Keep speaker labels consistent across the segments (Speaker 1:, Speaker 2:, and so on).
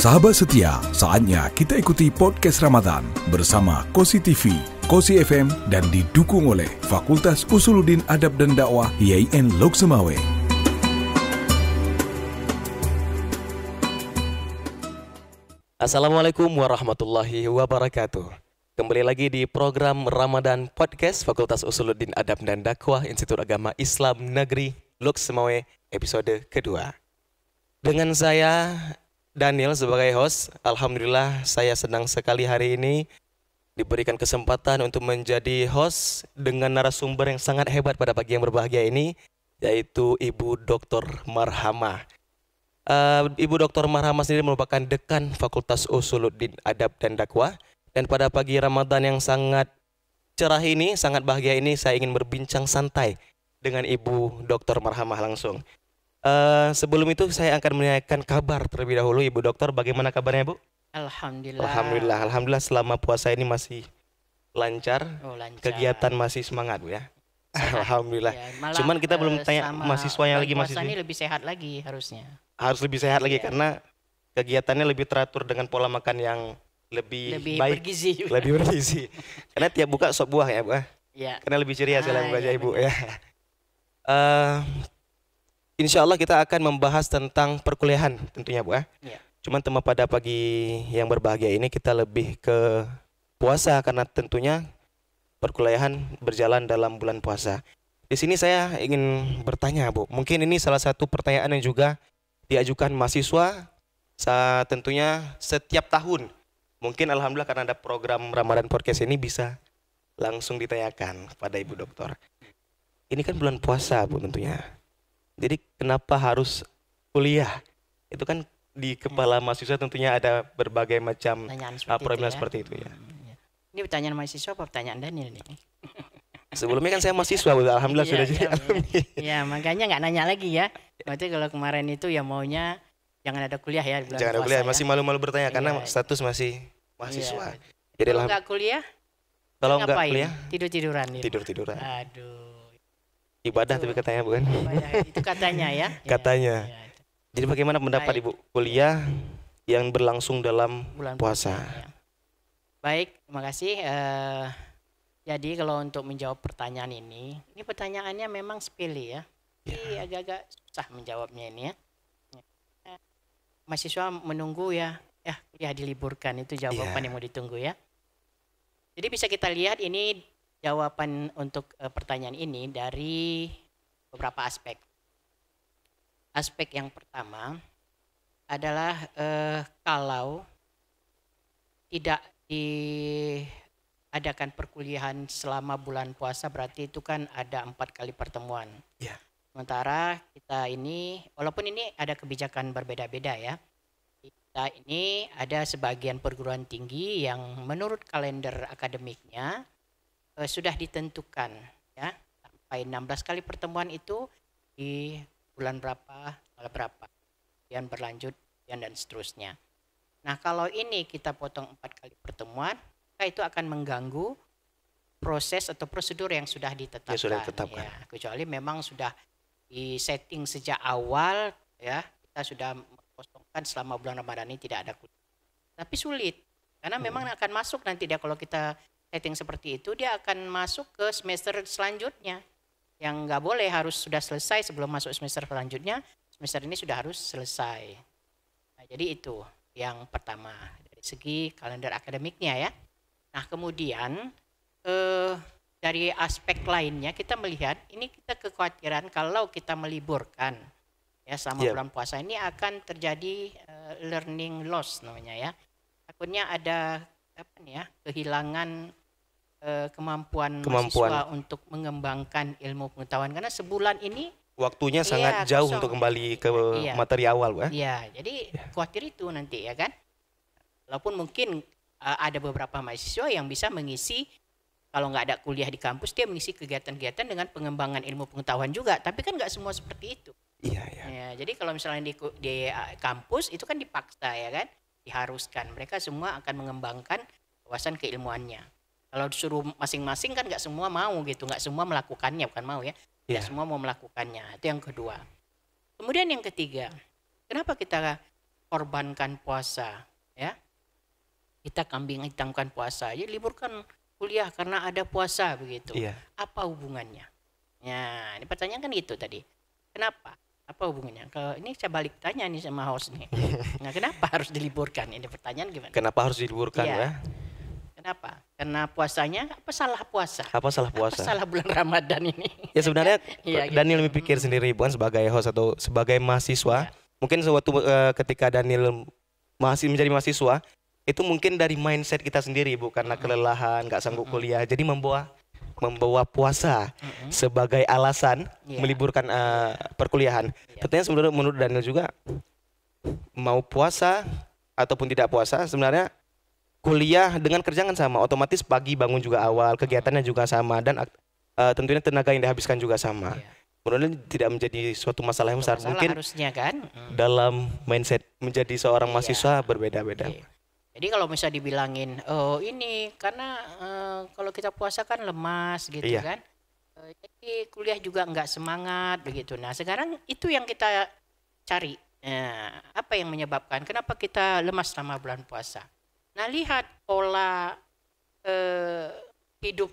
Speaker 1: Sahabat setia, saatnya kita ikuti podcast Ramadan bersama Kosi TV, Kosi FM dan didukung oleh Fakultas Usuluddin Adab dan Dakwah IAIN Lok Semawe.
Speaker 2: Assalamualaikum warahmatullahi wabarakatuh. Kembali lagi di program Ramadan Podcast Fakultas Usuluddin Adab dan Dakwah Institut Agama Islam Negeri Lok Semawe episode kedua. Dengan saya Daniel sebagai host. Alhamdulillah saya senang sekali hari ini diberikan kesempatan untuk menjadi host dengan narasumber yang sangat hebat pada pagi yang berbahagia ini, yaitu Ibu Dr. Marhamah. Ibu Dr. Marhamah sendiri merupakan dekan Fakultas Usuluddin Adab dan Dakwah. Dan pada pagi Ramadan yang sangat cerah ini, sangat bahagia ini, saya ingin berbincang santai dengan Ibu Dr. Marhamah langsung. Sebelum itu saya akan menanyakan kabar terlebih dahulu. Ibu Dokter, bagaimana kabarnya Bu? Alhamdulillah selama puasa ini masih lancar. Kegiatan masih semangat Bu ya. Alhamdulillah. Ya, cuman kita belum tanya mahasiswanya lagi, mahasiswa
Speaker 3: ini lebih sehat lagi harusnya.
Speaker 2: Harus lebih sehat lagi karena kegiatannya lebih teratur dengan pola makan yang lebih baik,
Speaker 3: bergizi juga.
Speaker 2: Lebih bergizi. Karena tiap buka sop buah ya Bu. Ya. Karena lebih ceria dalam belajar Ibu ya. Insya Allah kita akan membahas tentang perkuliahan tentunya Bu ya. Cuman tema pada pagi yang berbahagia ini kita lebih ke puasa karena tentunya perkuliahan berjalan dalam bulan puasa. Di sini saya ingin bertanya Bu, mungkin ini salah satu pertanyaan yang juga diajukan mahasiswa tentunya setiap tahun. Mungkin alhamdulillah karena ada program Ramadan Podcast ini bisa langsung ditanyakan pada Ibu Dokter. Ini kan bulan puasa Bu tentunya. Jadi kenapa harus kuliah? Itu kan di kepala mahasiswa tentunya ada berbagai macam problem seperti itu ya.
Speaker 3: Ini pertanyaan mahasiswa apa pertanyaan Daniel nih?
Speaker 2: Sebelumnya kan saya mahasiswa, alhamdulillah sudah jadi alumni.
Speaker 3: Ya makanya nggak nanya lagi ya. Berarti kalau kemarin itu ya maunya jangan ada kuliah ya.
Speaker 2: Jangan ada kuliah, masih malu-malu bertanya karena status masih mahasiswa.
Speaker 3: Jadi kalau nggak kuliah?
Speaker 2: Kalau nggak kuliah?
Speaker 3: Tidur-tiduran.
Speaker 2: Tidur-tiduran.
Speaker 3: Aduh.
Speaker 2: Ibadah tapi katanya bukan?
Speaker 3: Itu katanya ya.
Speaker 2: Katanya. Jadi bagaimana pendapat Ibu kuliah yang berlangsung dalam bulan puasa?
Speaker 3: Baik, terima kasih. Jadi kalau untuk menjawab pertanyaan ini pertanyaannya memang sepele ya. Jadi agak-agak susah menjawabnya ini ya. Mahasiswa menunggu ya kuliah diliburkan, itu jawaban yang mau ditunggu ya. Jadi bisa kita lihat ini jawaban untuk pertanyaan ini dari beberapa aspek. Aspek yang pertama adalah kalau tidak diadakan perkuliahan selama bulan puasa berarti itu kan ada 4 kali pertemuan. Sementara kita ini, walaupun ini ada kebijakan berbeda-beda ya. Kita ini ada sebagian perguruan tinggi yang menurut kalender akademiknya sudah ditentukan ya sampai 16 kali pertemuan itu di bulan berapa, tanggal berapa, kemudian berlanjut dan seterusnya. Nah kalau ini kita potong 4 kali pertemuan, maka itu akan mengganggu proses atau prosedur yang sudah ditetapkan. Ya, kecuali memang sudah disetting sejak awal ya, kita sudah kosongkan selama bulan Ramadan ini tidak ada kuliah. Tapi sulit karena memang akan masuk nanti dia kalau kita setting seperti itu dia akan masuk ke semester selanjutnya yang nggak boleh harus sudah selesai sebelum masuk semester selanjutnya, semester ini sudah harus selesai. Nah, jadi itu yang pertama dari segi kalender akademiknya ya. Nah kemudian dari aspek lainnya kita melihat ini kita kekhawatiran kalau kita meliburkan ya selama bulan puasa ini akan terjadi learning loss namanya ya. Takutnya ada kehilangan kemampuan mahasiswa untuk mengembangkan ilmu pengetahuan karena sebulan ini
Speaker 2: waktunya sangat jauh untuk kembali ke materi awal Bu.
Speaker 3: Jadi khawatir itu nanti ya kan. Walaupun mungkin ada beberapa mahasiswa yang bisa mengisi kalau nggak ada kuliah di kampus dia mengisi kegiatan-kegiatan dengan pengembangan ilmu pengetahuan juga, tapi kan nggak semua seperti itu. Ya, jadi kalau misalnya di kampus itu kan dipaksa ya kan, diharuskan mereka semua akan mengembangkan wawasan keilmuannya. Kalau disuruh masing-masing kan nggak semua mau gitu, nggak semua melakukannya, bukan mau ya, nggak semua mau melakukannya. Itu yang kedua. Kemudian yang ketiga, kenapa kita korbankan puasa, ya. Kita kambing hitamkan puasa, ya liburkan kuliah karena ada puasa begitu.
Speaker 2: Iya.
Speaker 3: Apa hubungannya? Ya, ini pertanyaan kan gitu tadi. Kenapa? Apa hubungannya? Kalau ini saya balik tanya nih sama host nih. Nah, kenapa harus diliburkan? Ini pertanyaan gimana?
Speaker 2: Kenapa harus diliburkan
Speaker 3: Iya.
Speaker 2: ya?
Speaker 3: Kenapa? Karena puasanya apa salah puasa?
Speaker 2: Apa salah
Speaker 3: Apa
Speaker 2: puasa?
Speaker 3: salah bulan Ramadan ini?
Speaker 2: Ya sebenarnya
Speaker 3: Iya, gitu.
Speaker 2: Daniel mikir sendiri bukan sebagai host atau sebagai mahasiswa. Mungkin suatu ketika Daniel masih menjadi mahasiswa itu mungkin dari mindset kita sendiri Bu, karena kelelahan, nggak sanggup kuliah, jadi membawa puasa sebagai alasan meliburkan perkuliahan. Pertanyaan sebenarnya menurut Daniel juga, mau puasa ataupun tidak puasa sebenarnya kuliah dengan kerja kan sama, otomatis pagi bangun juga awal, kegiatannya juga sama, dan tentunya tenaga yang dihabiskan juga sama. Menurutnya tidak menjadi suatu masalah yang besar. Mungkin
Speaker 3: harusnya kan
Speaker 2: dalam mindset menjadi seorang mahasiswa berbeda-beda.
Speaker 3: Jadi kalau misalnya dibilangin, oh ini karena kalau kita puasa kan lemas gitu kan, jadi kuliah juga nggak semangat begitu. Nah sekarang itu yang kita cari, apa yang menyebabkan kenapa kita lemas selama bulan puasa. Nah lihat pola hidup,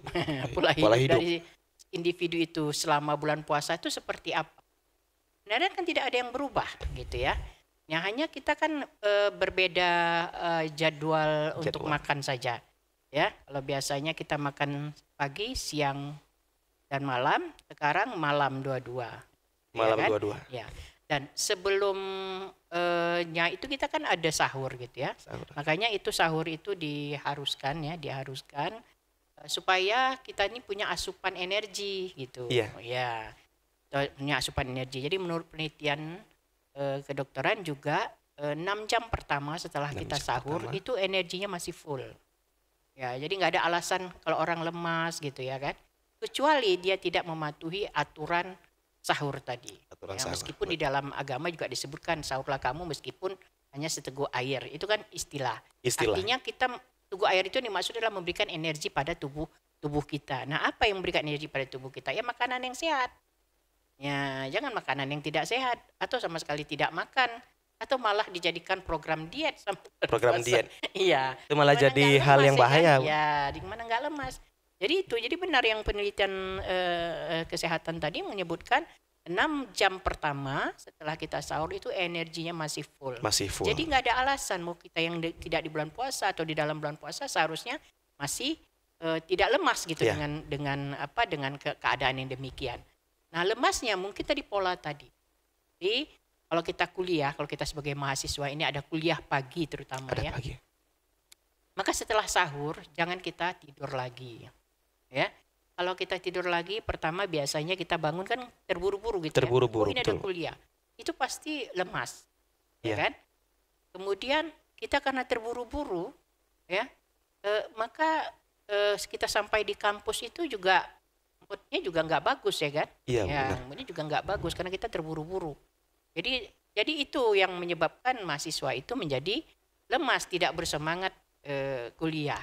Speaker 3: pola hidup dari individu itu selama bulan puasa itu seperti apa. Sebenarnya kan tidak ada yang berubah gitu ya. Ya hanya kita kan berbeda jadwal untuk makan saja. Ya, kalau biasanya kita makan pagi, siang, dan malam, sekarang malam dua-dua.
Speaker 2: Malam
Speaker 3: ya kan?
Speaker 2: dua-dua.
Speaker 3: Ya. Dan sebelumnya itu kita kan ada sahur gitu ya.
Speaker 2: Sahur.
Speaker 3: Makanya itu sahur itu diharuskan supaya kita ini punya asupan energi gitu.
Speaker 2: Iya.
Speaker 3: Ya. Punya asupan energi. Jadi menurut penelitian kedokteran juga 6 jam pertama setelah kita sahur itu energinya masih full. Ya, jadi nggak ada alasan kalau orang lemas gitu ya kan. Kecuali dia tidak mematuhi aturan sahur tadi. Meskipun di dalam agama juga disebutkan sahurlah kamu meskipun hanya seteguk air. Itu kan istilah. Artinya kita teguk air itu dimaksud adalah memberikan energi pada tubuh kita. Nah, apa yang memberikan energi pada tubuh kita? Ya makanan yang sehat. Ya, jangan makanan yang tidak sehat atau sama sekali tidak makan atau malah dijadikan program diet sampai
Speaker 2: program diet.
Speaker 3: Iya.
Speaker 2: Itu malah jadi hal yang bahaya.
Speaker 3: Kan? Ya, di mana nggak lemas. Jadi benar yang penelitian kesehatan tadi menyebutkan 6 jam pertama setelah kita sahur itu energinya masih full.
Speaker 2: Masih full.
Speaker 3: Jadi nggak ada alasan mau kita yang tidak di bulan puasa atau di dalam bulan puasa seharusnya masih tidak lemas gitu dengan keadaan yang demikian. Nah lemasnya mungkin tadi pola tadi. Jadi kalau kita kuliah, kalau kita sebagai mahasiswa ini ada kuliah pagi terutama
Speaker 2: ada pagi.
Speaker 3: Maka setelah sahur jangan kita tidur lagi. Ya. Kalau kita tidur lagi pertama biasanya kita bangun kan terburu-buru gitu
Speaker 2: terburu-buru,
Speaker 3: ya. Oh ini ada kuliah. Itu pasti lemas. Ya kan? Kemudian kita karena terburu-buru ya, maka kita sampai di kampus itu juga moodnya juga nggak bagus ya kan?
Speaker 2: Iya,
Speaker 3: moodnya juga nggak bagus karena kita terburu-buru. Jadi itu yang menyebabkan mahasiswa itu menjadi lemas, tidak bersemangat kuliah.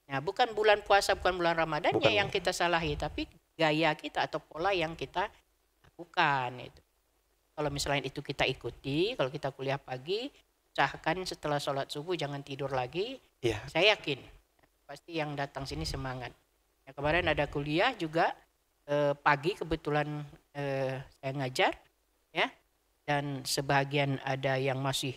Speaker 3: Nah, bukan bulan puasa, bukan bulan Ramadannya yang kita salahi, tapi gaya kita atau pola yang kita lakukan itu. Kalau misalnya itu kita ikuti, kalau kita kuliah pagi, usahakan setelah sholat subuh jangan tidur lagi.
Speaker 2: Iya.
Speaker 3: Saya yakin pasti yang datang sini semangat. Ya, kemarin ada kuliah juga pagi kebetulan saya ngajar ya, dan sebagian ada yang masih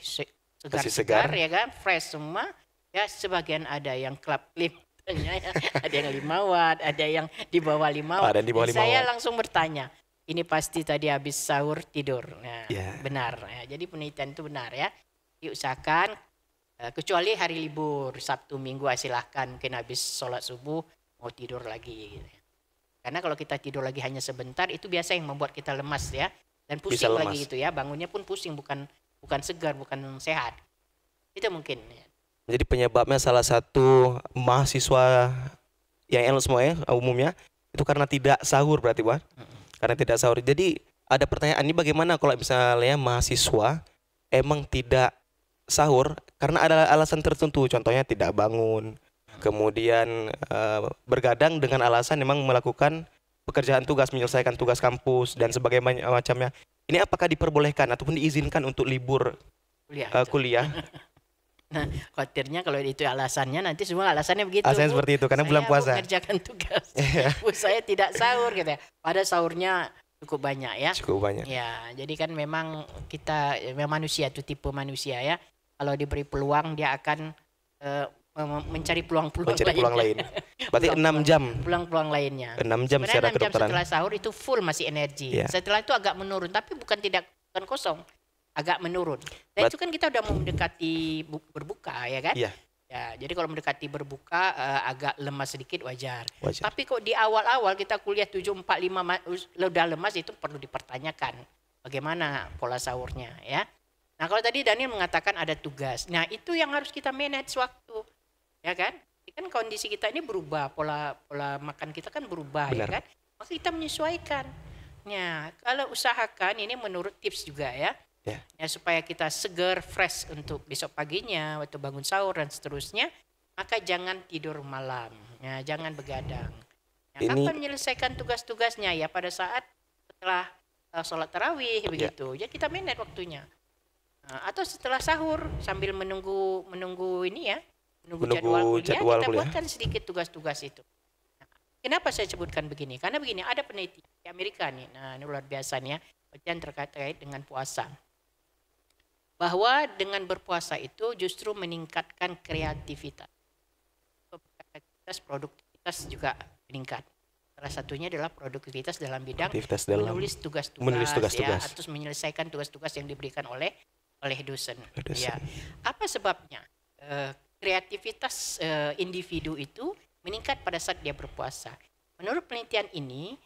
Speaker 3: segar ya kan, fresh semua. Ya sebagian ada yang klip ya. Ada yang 5 watt, ada yang di bawah 5 watt. Saya langsung bertanya, ini pasti tadi habis sahur tidur. Nah, benar. Ya, jadi penelitian itu benar ya. Diusahakan kecuali hari libur, Sabtu Minggu silahkan mungkin habis sholat subuh mau tidur lagi. Gitu. Karena kalau kita tidur lagi hanya sebentar itu biasa yang membuat kita lemas ya, dan pusing lagi gitu ya. Bangunnya pun pusing, bukan segar, bukan sehat. Itu mungkin. Ya.
Speaker 2: Jadi penyebabnya salah satu mahasiswa yang semuanya umumnya itu karena tidak sahur berarti Pak? Karena tidak sahur. Jadi ada pertanyaan ini, bagaimana kalau misalnya mahasiswa emang tidak sahur karena ada alasan tertentu, contohnya tidak bangun, kemudian bergadang dengan alasan memang melakukan pekerjaan tugas, menyelesaikan tugas kampus dan sebagainya macamnya. Ini apakah diperbolehkan ataupun diizinkan untuk libur kuliah.
Speaker 3: Nah, khawatirnya kalau itu alasannya nanti semua alasannya begitu.
Speaker 2: Alasannya seperti itu karena bulan puasa.
Speaker 3: Saya mengerjakan tugas. Bu, saya tidak sahur gitu ya. Pada sahurnya cukup banyak ya.
Speaker 2: Cukup banyak.
Speaker 3: Ya, jadi kan memang kita manusia itu tipe manusia ya. Kalau diberi peluang dia akan mencari peluang-peluang
Speaker 2: lain. Berarti 6 jam.
Speaker 3: Peluang-peluang lainnya.
Speaker 2: 6 jam secara
Speaker 3: 6 jam
Speaker 2: kedokteran.
Speaker 3: setelah sahur itu full masih energi. Setelah itu agak menurun, tapi bukan kosong. Agak menurun. Dan itu kan kita udah mau mendekati berbuka ya kan?
Speaker 2: Iya.
Speaker 3: Ya, jadi kalau mendekati berbuka agak lemas sedikit wajar. Tapi kok di awal-awal kita kuliah 7.45 udah lemas, itu perlu dipertanyakan bagaimana pola sahurnya ya. Nah, kalau tadi Daniel mengatakan ada tugas. Nah, itu yang harus kita manage waktu. Ya kan? Jadi kan kondisi kita ini berubah, pola makan kita kan berubah. Benar. Ya kan? Maka kita menyesuaikan. Nah, kalau usahakan ini menurut tips juga ya. Ya, supaya kita segar, fresh untuk besok paginya waktu bangun sahur dan seterusnya, maka jangan tidur malam, ya, jangan begadang. Ya, kapan menyelesaikan tugas-tugasnya ya pada saat setelah sholat tarawih begitu. Ya kita manage waktunya. Atau setelah sahur sambil menunggu ini ya, menunggu jadwal kuliah, kita buatkan sedikit tugas-tugas itu. Nah, kenapa saya sebutkan begini? Karena begini, ada peneliti di Amerika nih, nah ini luar biasa nih ya, penelitian terkait dengan puasa. Bahwa dengan berpuasa itu justru meningkatkan kreativitas. Produktivitas juga meningkat. Salah satunya adalah produktivitas dalam bidang menulis tugas-tugas ya, atau menyelesaikan tugas-tugas yang diberikan oleh dosen. Ya. Apa sebabnya? Kreativitas individu itu meningkat pada saat dia berpuasa. Menurut penelitian ini,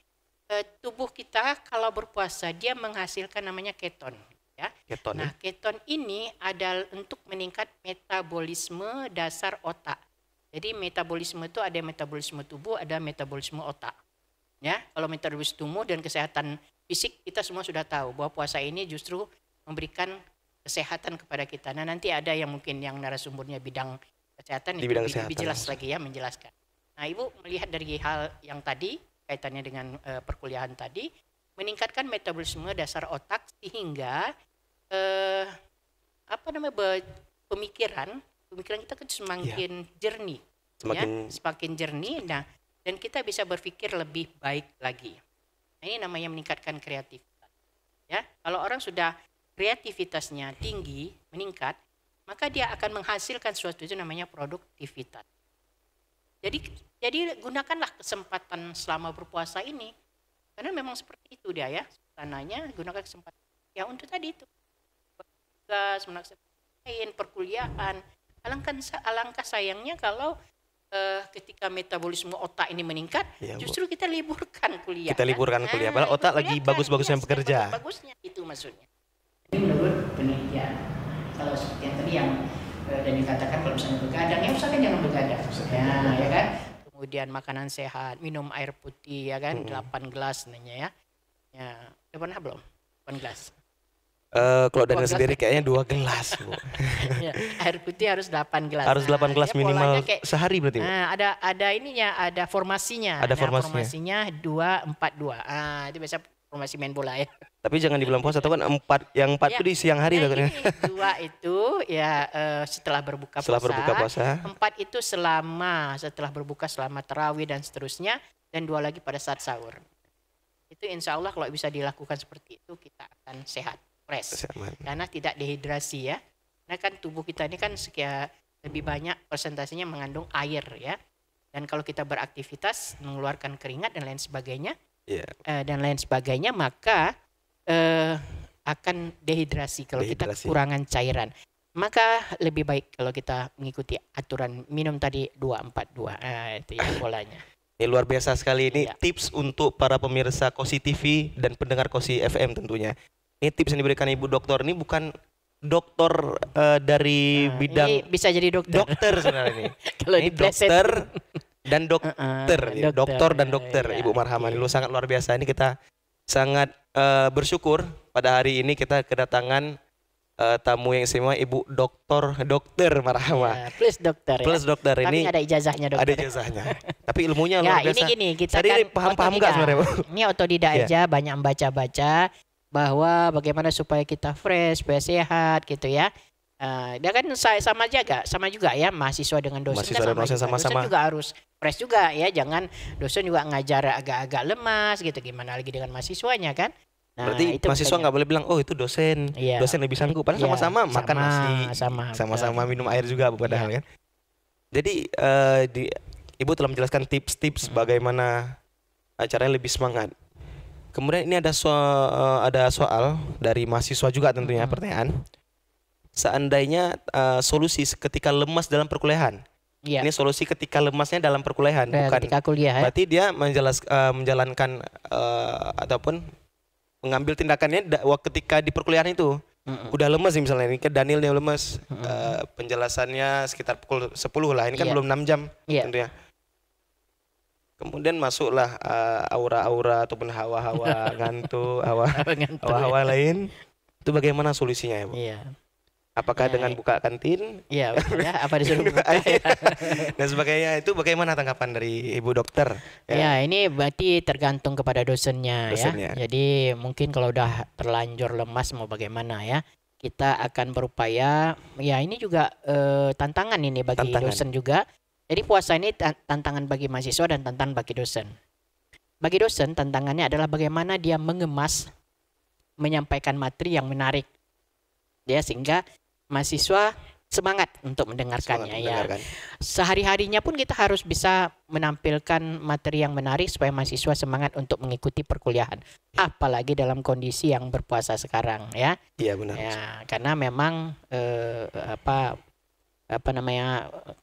Speaker 3: tubuh kita kalau berpuasa dia menghasilkan namanya keton. Ya. Nah, keton ini adalah untuk meningkat metabolisme dasar otak. Jadi metabolisme itu ada metabolisme tubuh, ada metabolisme otak. Ya, kalau metabolisme tubuh dan kesehatan fisik kita semua sudah tahu bahwa puasa ini justru memberikan kesehatan kepada kita. Nah, nanti ada yang mungkin yang narasumbernya bidang kesehatan itu lebih jelas lagi ya menjelaskan. Nah, Ibu melihat dari hal yang tadi kaitannya dengan perkuliahan tadi, meningkatkan metabolisme dasar otak sehingga pemikiran kita kan semakin jernih, semakin jernih. Nah, dan kita bisa berpikir lebih baik lagi. Nah, ini namanya meningkatkan kreativitas. Ya, kalau orang sudah kreativitasnya tinggi, meningkat, maka dia akan menghasilkan sesuatu itu namanya produktivitas. Jadi gunakanlah kesempatan selama berpuasa ini. Karena memang seperti itu dia ya, tanahnya gunakan kesempatan ya untuk tadi itu tugas, melaksanakan perkuliahan. Alangkah sayangnya kalau ketika metabolisme otak ini meningkat, justru kita liburkan kuliah.
Speaker 2: Kita liburkan kuliah, padahal otak lagi bagus-bagusnya bekerja.
Speaker 3: Bagusnya itu maksudnya. Ini menurut penelitian, kalau seperti yang tadi yang dan dikatakan kalau misalnya begadang, ya usahakan jangan begadang. Ya kan? Kemudian makanan sehat, minum air putih ya kan, 8 gelas namanya ya. Ya, udah pernah belum? 8 gelas.
Speaker 2: Kalau Daniel sendiri kayaknya 2 gelas, Bu.
Speaker 3: Ya, air putih harus 8 gelas.
Speaker 2: Harus 8 gelas minimal sehari berarti, Bu.
Speaker 3: Nah, ada ininya, ada formasinya.
Speaker 2: Ada
Speaker 3: formasinya 2-4-2. Itu biasa formasi main bola ya.
Speaker 2: Tapi jangan di bulan puasa, itu kan 4 itu di siang hari
Speaker 3: ya, 2 itu ya setelah berbuka puasa. 4 itu setelah berbuka selama tarawih dan seterusnya, dan 2 lagi pada saat sahur. Itu insya Allah kalau bisa dilakukan seperti itu kita akan sehat, fresh. Karena tidak dehidrasi ya. Karena kan tubuh kita ini kan lebih banyak persentasenya mengandung air ya. Dan kalau kita beraktivitas mengeluarkan keringat dan lain sebagainya, maka akan dehidrasi kalau kita kekurangan cairan. Maka lebih baik kalau kita mengikuti aturan minum tadi 2-4-2. Itu ya polanya.
Speaker 2: Ini luar biasa sekali, ini tips untuk para pemirsa Kosi TV dan pendengar Kosi FM tentunya. Ini tips yang diberikan Ibu Dokter, ini bukan dokter dari bidang
Speaker 3: ini bisa jadi dokter
Speaker 2: sebenarnya ini.
Speaker 3: Kalau
Speaker 2: ini dokter dan dokter, dokter dan dokter. Ibu Marhamah ini sangat luar biasa. Ini kita sangat bersyukur pada hari ini kita kedatangan tamu yang istimewa, Ibu Dokter Marhamah.
Speaker 3: Plus dokter ya.
Speaker 2: Plus dokter ini.
Speaker 3: Tapi ada ijazahnya dokter.
Speaker 2: Ada ijazahnya. Tapi ilmunya luar biasa.
Speaker 3: Ini gini, kita
Speaker 2: tadi
Speaker 3: kan
Speaker 2: paham nggak sebenarnya, Bu?
Speaker 3: Ini otodidak aja, banyak membaca-baca bahwa bagaimana supaya kita fresh, supaya sehat gitu ya. Dia kan sama juga ya, mahasiswa dengan dosen
Speaker 2: Mahasiswa
Speaker 3: kan
Speaker 2: dan dosen
Speaker 3: juga.
Speaker 2: sama-sama.
Speaker 3: Dosen juga harus fresh juga ya, jangan dosen juga ngajar agak-agak lemas gitu, gimana lagi dengan mahasiswanya kan. Nah,
Speaker 2: Berarti
Speaker 3: itu
Speaker 2: mahasiswa nggak boleh bilang, oh itu dosen,
Speaker 3: Iya.
Speaker 2: dosen lebih sanggup. Padahal
Speaker 3: Iya,
Speaker 2: sama-sama makan nasi, sama-sama
Speaker 3: betul.
Speaker 2: minum air juga padahal
Speaker 3: Iya.
Speaker 2: kan. Jadi Ibu telah menjelaskan tips-tips bagaimana caranya lebih semangat. Kemudian ini ada soal dari mahasiswa juga tentunya, pertanyaan. Seandainya solusi ketika lemas dalam perkuliahan.
Speaker 3: Iya.
Speaker 2: Ini solusi ketika lemasnya dalam perkuliahan, bukan
Speaker 3: Ketika kuliah ya.
Speaker 2: berarti dia menjalankan ataupun mengambil tindakannya ketika di perkuliahan itu. Udah lemas nih misalnya, ini kan Daniel yang lemas, penjelasannya sekitar pukul 10 lah, ini kan
Speaker 3: Iya.
Speaker 2: belum 6 jam
Speaker 3: Iya.
Speaker 2: tentunya. Kemudian masuklah aura-aura ataupun hawa-hawa ngantuk, hawa-hawa lain. Itu bagaimana solusinya ya, Bu?
Speaker 3: Iya.
Speaker 2: Apakah
Speaker 3: Ya,
Speaker 2: dengan buka kantin
Speaker 3: Iya, betul ya. Apa disuruh buka ya?
Speaker 2: dan sebagainya, itu bagaimana tanggapan dari Ibu dokter?
Speaker 3: Ya, ini berarti tergantung kepada dosennya,
Speaker 2: Dosennya.
Speaker 3: ya. Jadi mungkin kalau udah terlanjur lemas mau bagaimana ya. Kita akan berupaya, ya ini juga tantangan ini bagi
Speaker 2: Tantangan.
Speaker 3: dosen juga. Jadi puasa ini tantangan bagi mahasiswa dan tantangan bagi dosen. Bagi dosen tantangannya adalah bagaimana dia mengemas, menyampaikan materi yang menarik. Ya, sehingga mahasiswa semangat untuk mendengarkannya.
Speaker 2: Mendengarkan.
Speaker 3: Sehari-harinya pun kita harus bisa menampilkan materi yang menarik supaya mahasiswa semangat untuk mengikuti perkuliahan. Apalagi dalam kondisi yang berpuasa sekarang ya.
Speaker 2: Iya benar.
Speaker 3: Ya, karena memang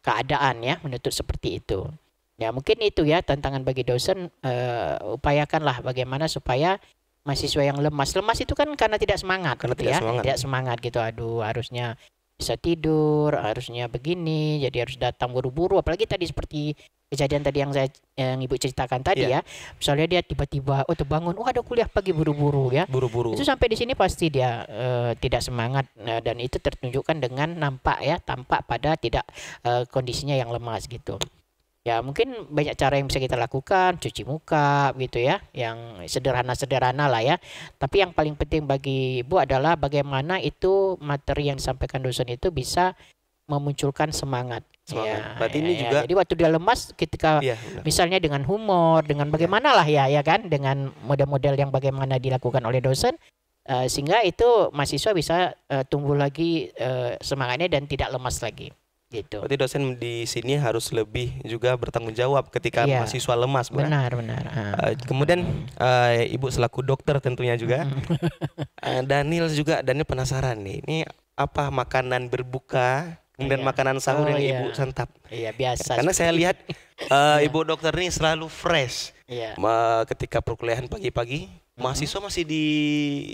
Speaker 3: keadaan ya menuntut seperti itu. Ya, mungkin itu ya tantangan bagi dosen, upayakanlah bagaimana supaya mahasiswa yang lemas itu kan karena tidak semangat,
Speaker 2: Karena
Speaker 3: gitu
Speaker 2: tidak
Speaker 3: ya.
Speaker 2: semangat.
Speaker 3: Tidak semangat gitu. Aduh, harusnya bisa tidur, harusnya begini, jadi harus datang buru-buru. Apalagi tadi seperti kejadian tadi yang Ibu ceritakan tadi ya. Misalnya dia tiba-tiba terbangun, ada kuliah pagi buru-buru ya.
Speaker 2: Buru-buru.
Speaker 3: Itu sampai di sini pasti dia tidak semangat, dan itu tertunjukkan dengan tampak pada tidak kondisinya yang lemas gitu. Ya, mungkin banyak cara yang bisa kita lakukan, cuci muka gitu ya, yang sederhana-sederhana lah ya. Tapi yang paling penting bagi Ibu adalah bagaimana itu materi yang disampaikan dosen itu bisa memunculkan semangat. Ya,
Speaker 2: Berarti ini juga.
Speaker 3: jadi waktu dia lemas ketika
Speaker 2: Iya, benar.
Speaker 3: misalnya dengan humor, dengan bagaimana lah ya kan, dengan model-model yang bagaimana dilakukan oleh dosen, sehingga itu mahasiswa bisa tumbuh lagi semangatnya dan tidak lemas lagi. Gitu.
Speaker 2: Berarti dosen di sini harus lebih juga bertanggung jawab ketika
Speaker 3: Iya.
Speaker 2: mahasiswa lemas, Bu.
Speaker 3: Benar.
Speaker 2: Kemudian Ibu selaku dokter tentunya juga, Daniel penasaran nih, ini apa makanan berbuka kemudian
Speaker 3: Iya.
Speaker 2: makanan sahur yang
Speaker 3: Iya.
Speaker 2: Ibu santap?
Speaker 3: Iya, biasa.
Speaker 2: Karena saya lihat Ibu dokter ini selalu fresh.
Speaker 3: Iya.
Speaker 2: Ketika perkuliahan pagi-pagi, mahasiswa masih di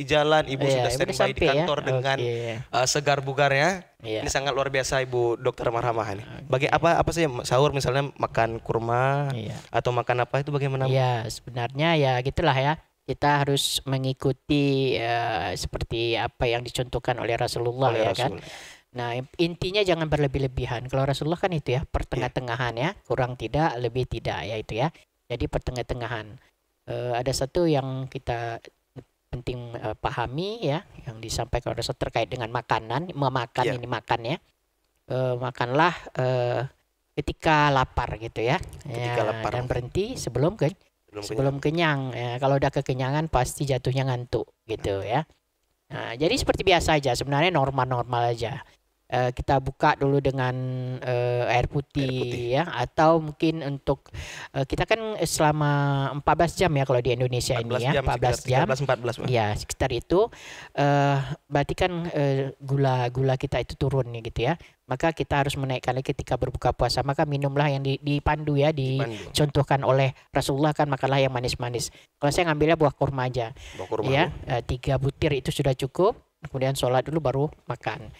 Speaker 2: jalan, Ibu
Speaker 3: Iya,
Speaker 2: sudah
Speaker 3: Ibu
Speaker 2: standby di
Speaker 3: sampai ya.
Speaker 2: kantor dengan
Speaker 3: Oke.
Speaker 2: segar bugarnya.
Speaker 3: Iya.
Speaker 2: Ini sangat luar biasa Ibu Dokter Marhamah ini. Apa sih sahur misalnya makan kurma
Speaker 3: Iya.
Speaker 2: atau makan apa itu bagaimana? Bu?
Speaker 3: Iya, sebenarnya ya gitulah ya. Kita harus mengikuti seperti apa yang dicontohkan oleh Rasulullah
Speaker 2: Oleh
Speaker 3: ya kan.
Speaker 2: Rasul.
Speaker 3: Nah, intinya jangan berlebih-lebihan. Kalau Rasulullah kan itu ya, pertengah-tengahan ya, kurang tidak, lebih tidak ya itu ya. Jadi pertengah-tengahan. Ada satu yang kita penting pahami ya, yang disampaikan oleh Rasul terkait dengan makanan, memakan
Speaker 2: Iya.
Speaker 3: ini makan ya. Makanlah ketika lapar gitu ya.
Speaker 2: Ketika lapar.
Speaker 3: Dan berhenti sebelum kenyang. Ya, kalau udah kekenyangan pasti jatuhnya ngantuk gitu ya. Nah, jadi seperti biasa aja, sebenarnya normal-normal aja. Kita buka dulu dengan air putih ya, atau mungkin untuk kita kan selama 14 jam ya kalau di Indonesia
Speaker 2: 14
Speaker 3: ini ya,
Speaker 2: jam,
Speaker 3: 14 jam.
Speaker 2: 14.
Speaker 3: Ya, sekitar itu berarti kan gula kita itu turun nih gitu ya. Maka kita harus menaikkan lagi ketika berbuka puasa. Maka minumlah yang dipandu ya, dicontohkan oleh Rasulullah kan, makanlah yang manis-manis. Kalau saya ngambilnya buah kurma aja.
Speaker 2: Buah kurma.
Speaker 3: Ya, 3 butir itu sudah cukup. Kemudian sholat dulu baru makan.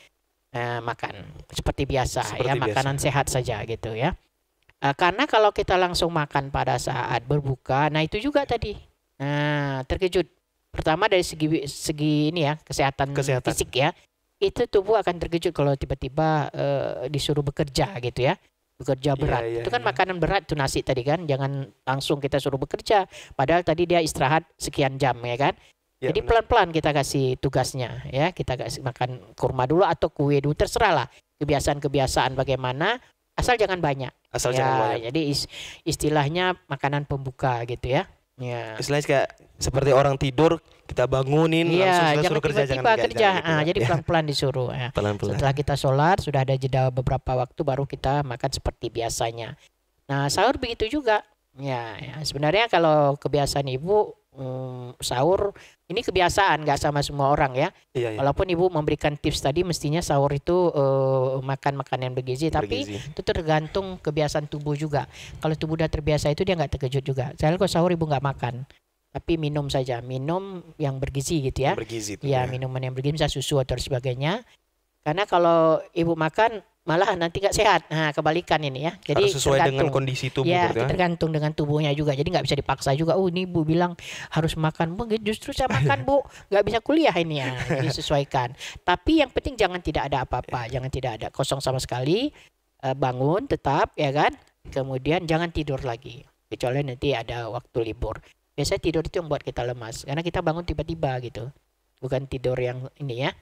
Speaker 3: Makan seperti biasa ya, makanan sehat saja gitu ya. Karena kalau kita langsung makan pada saat berbuka, nah itu juga tadi terkejut. Pertama dari segi ini ya, kesehatan fisik ya, itu tubuh akan terkejut kalau tiba-tiba disuruh bekerja gitu ya, bekerja berat. Itu kan makanan berat tuh, nasi tadi kan, jangan langsung kita suruh bekerja. Padahal tadi dia istirahat sekian jam ya kan.
Speaker 2: Ya,
Speaker 3: Jadi pelan-pelan kita kasih tugasnya ya, kita kasih makan kurma dulu atau kue dulu, terserah lah kebiasaan-kebiasaan bagaimana, asal jangan banyak.
Speaker 2: Asal
Speaker 3: Ya,
Speaker 2: jangan banyak.
Speaker 3: jadi istilahnya makanan pembuka gitu ya. Ya.
Speaker 2: Istilahnya kayak seperti orang tidur, kita bangunin langsung
Speaker 3: Iya,
Speaker 2: kita
Speaker 3: jangan
Speaker 2: suruh kerja,
Speaker 3: tiba-tiba
Speaker 2: jangan
Speaker 3: kerja.
Speaker 2: gitu kan.
Speaker 3: Jadi
Speaker 2: Ya,
Speaker 3: pelan-pelan disuruh. Ya.
Speaker 2: pelan-pelan.
Speaker 3: Setelah kita sholat, sudah ada jeda beberapa waktu, baru kita makan seperti biasanya. Nah, sahur begitu juga. Ya, sebenarnya kalau kebiasaan ibu sahur ini kebiasaan, nggak sama semua orang ya.
Speaker 2: Iya, iya.
Speaker 3: Walaupun ibu memberikan tips tadi, mestinya sahur itu makan makanan bergizi, tapi
Speaker 2: Bergizi.
Speaker 3: itu tergantung kebiasaan tubuh juga. Kalau tubuh udah terbiasa itu dia nggak terkejut juga. Saya kalau sahur ibu nggak makan, tapi minum saja, minum yang bergizi gitu ya.
Speaker 2: Bergizi.
Speaker 3: Ya, minuman yang bergizi, misalnya susu atau sebagainya. Karena kalau ibu makan malah nanti nggak sehat. Nah, kebalikan ini ya. Jadi
Speaker 2: Harus sesuai dengan
Speaker 3: tergantung.
Speaker 2: kondisi tubuh
Speaker 3: Ya,
Speaker 2: gitu ya.
Speaker 3: tergantung dengan tubuhnya juga. Jadi nggak bisa dipaksa juga. Oh, ini Bu bilang harus makan. Bu, justru saya makan Bu, nggak bisa kuliah ini ya. Jadi sesuaikan. Tapi yang penting jangan tidak ada apa-apa, jangan tidak ada kosong sama sekali. Bangun tetap ya kan. Kemudian jangan tidur lagi. Kecuali nanti ada waktu libur. Biasanya tidur itu yang buat kita lemas. Karena kita bangun tiba-tiba gitu. Bukan tidur yang ini ya.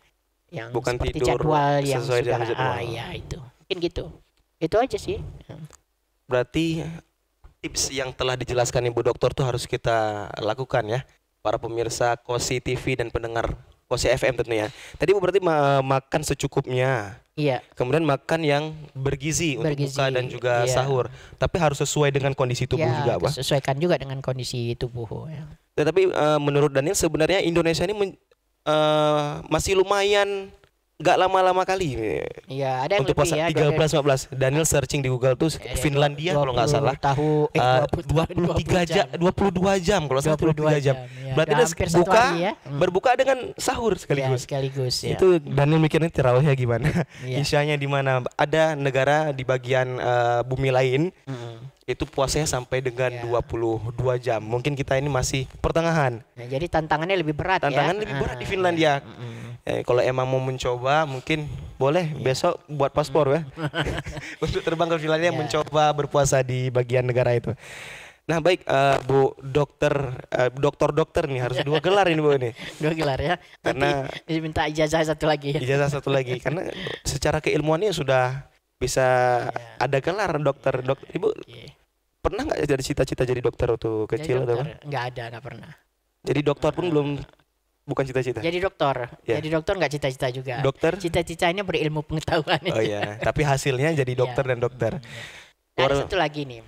Speaker 3: Yang
Speaker 2: Bukan
Speaker 3: seperti
Speaker 2: tidur
Speaker 3: jadwal yang
Speaker 2: sesuai
Speaker 3: sudah.
Speaker 2: dengan jadwal.
Speaker 3: Ya itu. Mungkin gitu. Itu aja sih.
Speaker 2: Berarti tips yang telah dijelaskan Ibu Dokter tuh harus kita lakukan ya, para pemirsa Kosi TV dan pendengar Kosi FM tentunya. Tadi Bu berarti makan secukupnya,
Speaker 3: Iya.
Speaker 2: kemudian makan yang bergizi untuk
Speaker 3: Bergizi,
Speaker 2: buka dan juga
Speaker 3: iya.
Speaker 2: sahur. Tapi harus sesuai dengan kondisi tubuh
Speaker 3: Ya,
Speaker 2: juga, Pak.
Speaker 3: sesuaikan juga dengan kondisi tubuh. Ya.
Speaker 2: Tetapi menurut Daniel sebenarnya Indonesia ini masih lumayan nggak lama-lama kali
Speaker 3: Iya, ada yang
Speaker 2: untuk
Speaker 3: lebih
Speaker 2: puasa
Speaker 3: ya.
Speaker 2: 13-14. Daniel searching di Google tuh Finlandia kalau nggak salah. 23 jam, 22 jam kalau salah 23 jam.
Speaker 3: Ya.
Speaker 2: Berarti
Speaker 3: Udah
Speaker 2: dia
Speaker 3: hampir satu
Speaker 2: buka,
Speaker 3: hari ya.
Speaker 2: berbuka dengan sahur
Speaker 3: Ya,
Speaker 2: sekaligus.
Speaker 3: sekaligus ya.
Speaker 2: Itu Daniel mikirnya tarawihnya gimana?
Speaker 3: Iya.
Speaker 2: Isyanya di mana? Ada negara di bagian bumi lain itu puasanya sampai dengan
Speaker 3: Ya.
Speaker 2: 22 jam. Mungkin kita ini masih pertengahan.
Speaker 3: Nah, jadi tantangannya lebih berat ya.
Speaker 2: Tantangan lebih berat di Finlandia. Kalau emang mau mencoba mungkin boleh besok buat paspor ya. Untuk terbang ke Finlandia
Speaker 3: Ya.
Speaker 2: mencoba berpuasa di bagian negara itu. Nah baik Bu dokter nih harus 2 gelar ini Bu ini.
Speaker 3: 2 gelar ya.
Speaker 2: Karena
Speaker 3: Nanti diminta ijazah satu lagi.
Speaker 2: ijazah satu lagi karena secara keilmuannya sudah bisa ada gelar dokter. Ibu
Speaker 3: Iya.
Speaker 2: pernah nggak jadi cita-cita jadi dokter waktu kecil atau apa?
Speaker 3: Enggak ada, enggak pernah.
Speaker 2: Jadi dokter pun belum, bukan cita-cita.
Speaker 3: Jadi dokter.
Speaker 2: Ya.
Speaker 3: Jadi dokter enggak cita-cita juga.
Speaker 2: Dokter?
Speaker 3: Cita-citanya berilmu pengetahuan.
Speaker 2: Oh iya, tapi hasilnya jadi dokter dan dokter.
Speaker 3: Nah, ada satu lagi nih.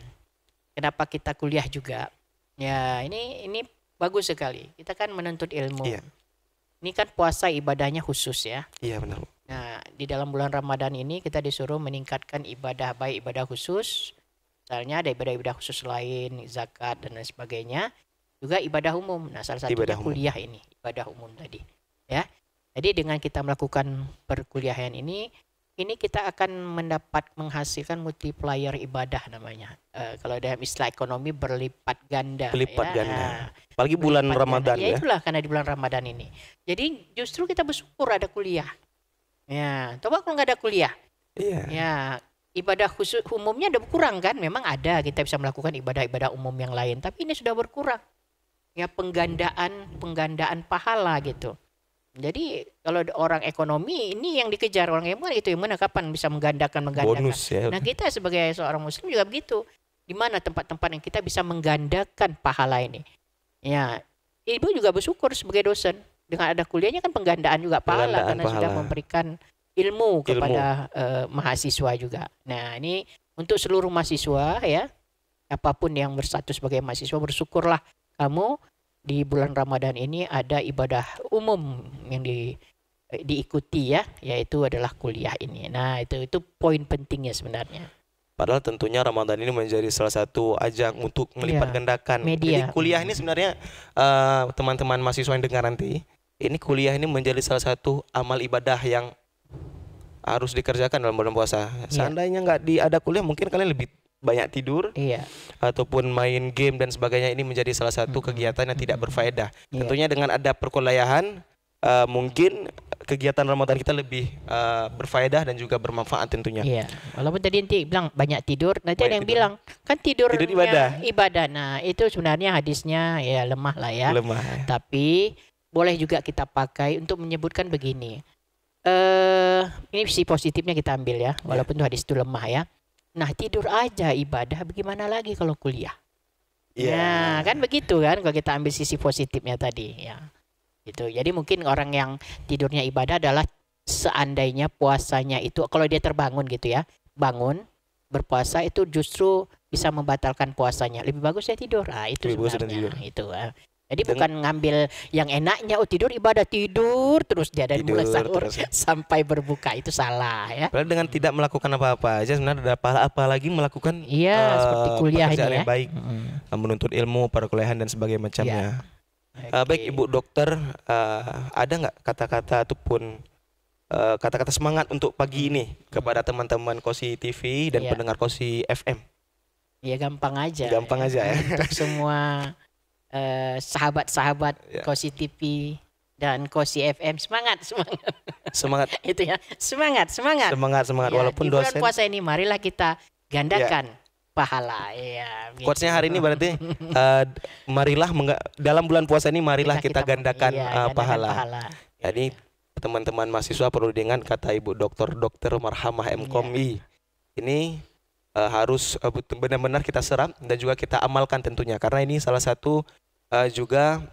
Speaker 3: Kenapa kita kuliah juga? Ya, ini bagus sekali. Kita kan menuntut ilmu.
Speaker 2: Iya.
Speaker 3: Ini kan puasa ibadahnya khusus ya.
Speaker 2: Iya benar.
Speaker 3: Nah, di dalam bulan Ramadan ini kita disuruh meningkatkan ibadah, baik ibadah khusus, misalnya ada ibadah-ibadah khusus lain, zakat dan lain sebagainya, juga ibadah umum. Nah, salah satunya
Speaker 2: Ibadah umum.
Speaker 3: kuliah ini, ibadah umum tadi. Ya. Jadi dengan kita melakukan perkuliahan ini kita akan menghasilkan multiplier ibadah namanya. Kalau dalam istilah ekonomi berlipat ganda.
Speaker 2: Berlipat
Speaker 3: ya.
Speaker 2: ganda.
Speaker 3: Nah,
Speaker 2: Apalagi bulan
Speaker 3: berlipat
Speaker 2: Ramadan
Speaker 3: ganda.
Speaker 2: ya.
Speaker 3: Itulah karena di bulan Ramadan ini. Jadi justru kita bersyukur ada kuliah. Ya, coba kalau nggak ada kuliah,
Speaker 2: Iya.
Speaker 3: ya ibadah khusus umumnya udah berkurang kan? Memang ada kita bisa melakukan ibadah-ibadah umum yang lain, tapi ini sudah berkurang. Ya penggandaan pahala gitu. Jadi kalau orang ekonomi ini yang dikejar orang yang itu yang mana kapan bisa menggandakan.
Speaker 2: Bonus ya.
Speaker 3: Nah kita sebagai seorang muslim juga begitu. Di mana tempat-tempat yang kita bisa menggandakan pahala ini? Ya, ibu juga bersyukur sebagai dosen. Dengan ada kuliahnya kan penggandaan juga pahala
Speaker 2: Penggandaan
Speaker 3: karena
Speaker 2: pahala.
Speaker 3: sudah memberikan ilmu kepada mahasiswa juga. Nah ini untuk seluruh mahasiswa ya, apapun yang berstatus sebagai mahasiswa, bersyukurlah kamu di bulan Ramadan ini ada ibadah umum yang diikuti ya, yaitu adalah kuliah ini. Nah itu poin pentingnya sebenarnya.
Speaker 2: Padahal tentunya Ramadan ini menjadi salah satu ajang untuk melipat gandakan.
Speaker 3: Media.
Speaker 2: Jadi kuliah ini sebenarnya teman-teman mahasiswa yang dengar nanti, ini kuliah ini menjadi salah satu amal ibadah yang harus dikerjakan dalam bulan puasa. Seandainya nggak ada kuliah, mungkin kalian lebih banyak tidur, ataupun main game dan sebagainya. Ini menjadi salah satu kegiatan yang tidak berfaedah. Tentunya dengan ada perkuliahan, mungkin kegiatan Ramadan kita lebih berfaedah dan juga bermanfaat tentunya.
Speaker 3: Iya, walaupun tadi nanti bilang banyak tidur, nanti
Speaker 2: Banyak
Speaker 3: ada yang
Speaker 2: tidur.
Speaker 3: bilang kan tidur
Speaker 2: ibadah.
Speaker 3: ibadah. Nah itu sebenarnya hadisnya ya lemah lah ya.
Speaker 2: Lemah.
Speaker 3: Tapi boleh juga kita pakai untuk menyebutkan begini. Ini sisi positifnya kita ambil ya, walaupun hadis itu lemah ya. Nah, tidur aja ibadah, bagaimana lagi kalau kuliah? Ya, kan begitu kan kalau kita ambil sisi positifnya tadi ya. Gitu. Jadi mungkin orang yang tidurnya ibadah adalah seandainya puasanya itu kalau dia terbangun gitu ya, bangun berpuasa itu justru bisa membatalkan puasanya. Lebih bagus ya tidur. Ah, itu sebenarnya. Itu. Jadi bukan ngambil yang enaknya, tidur ibadah, tidur terus dia dari mulai sahur sampai berbuka, itu salah ya.
Speaker 2: Padahal dengan tidak melakukan apa-apa aja sebenarnya ada pahala, apalagi melakukan
Speaker 3: seperti kuliah ini ya.
Speaker 2: Yang baik, menuntut ilmu, perkuliahan dan sebagainya macamnya. Baik Ibu Dokter, ada nggak kata-kata ataupun kata-kata semangat untuk pagi ini kepada teman-teman Kosi TV dan pendengar Kosi FM?
Speaker 3: Ya gampang aja.
Speaker 2: Gampang aja ya.
Speaker 3: Untuk semua sahabat-sahabat Kosi TV dan Kosi FM, semangat. Itu ya, semangat ya,
Speaker 2: walaupun
Speaker 3: di bulan puasa ini marilah kita gandakan pahala ya.
Speaker 2: Quotes-nya hari ini berarti marilah dalam bulan puasa ini marilah kita gandakan pahala. Jadi teman-teman mahasiswa perlu dengan kata Ibu Dokter Marhamah MKOMI ini harus benar-benar kita serap dan juga kita amalkan tentunya, karena ini salah satu juga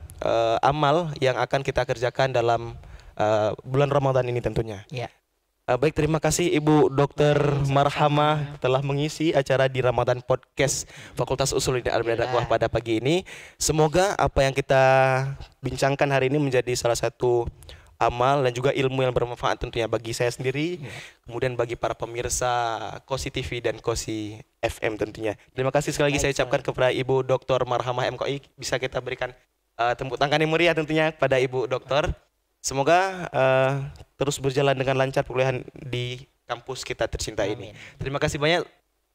Speaker 2: amal yang akan kita kerjakan dalam bulan Ramadan ini tentunya. Baik, terima kasih Ibu Dokter Marhamah telah mengisi acara di Ramadan Podcast Fakultas Usuluddin Adab dan Dakwah pada pagi ini. Semoga apa yang kita bincangkan hari ini menjadi salah satu amal dan juga ilmu yang bermanfaat tentunya bagi saya sendiri, kemudian bagi para pemirsa Kosi TV dan Kosi FM tentunya. Terima kasih sekali lagi saya ucapkan kepada Ibu Dr. Marhamah MKI. Bisa kita berikan tepuk tangan yang meriah tentunya pada Ibu Dokter. Semoga terus berjalan dengan lancar perkuliahan di kampus kita tercinta ini. Terima kasih banyak.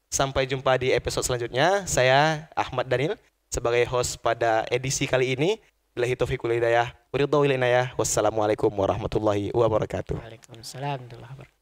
Speaker 2: Sampai jumpa di episode selanjutnya. Saya Ahmad Daniel sebagai host pada edisi kali ini. Billahi taufiq wal hidayah. Wassalamualaikum warahmatullahi wabarakatuh.
Speaker 3: Waalaikumsalam warahmatullahi wabarakatuh.